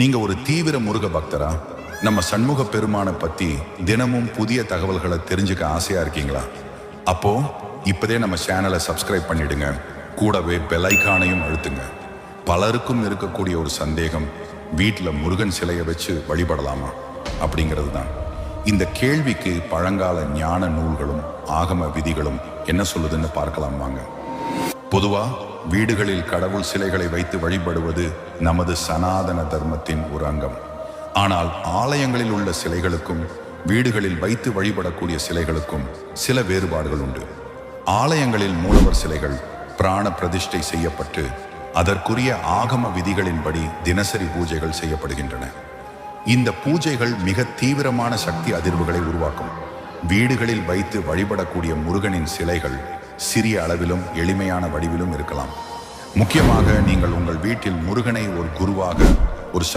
நீங்க ஒரு தீவிர முருக பக்தரா? நம்ம சண்முக பெருமானை பத்தி தினமும் புதிய தகவல்களை தெரிஞ்சுக்க ஆசையா இருக்கீங்களா? அப்போ இப்பதே நம்ம சேனலை சப்ஸ்கிரைப் பண்ணிடுங்க. கூடவே பெல் ஐகானையும் அழுத்துங்க. பலருக்கும் இருக்கக்கூடிய ஒரு சந்தேகம், வீட்டில் முருகன் சிலையை வச்சு வழிபடலாமா அப்படிங்கிறது தான். இந்த கேள்விக்கு பழங்கால ஞான நூல்களும் ஆகம விதிகளும் என்ன சொல்லுதுன்னு பார்க்கலாம் வாங்க. பொதுவா வீடுகளில் கடவுள் சிலைகளை வைத்து வழிபடுவது நமது சனாதன தர்மத்தின் ஒரு அங்கம். ஆனால் ஆலயங்களில் உள்ள சிலைகளுக்கும் வீடுகளில் வைத்து வழிபடக்கூடிய சிலைகளுக்கும் சில வேறுபாடுகள் உண்டு. ஆலயங்களில் மூலவர் சிலைகள் பிராண பிரதிஷ்டை செய்யப்பட்டு அதற்குரிய ஆகம விதிகளின்படி தினசரி பூஜைகள் செய்யப்படுகின்றன. இந்த பூஜைகள் மிக தீவிரமான சக்தி அதிர்வுகளை உருவாக்கும். வீடுகளில் வைத்து வழிபடக்கூடிய முருகனின் சிலைகள் சிறிய அளவிலும் எளிமையான வடிவிலும் இருக்கலாம். முக்கியமாக நீங்கள் உங்கள் வீட்டில் முருகனை ஒரு குருவாக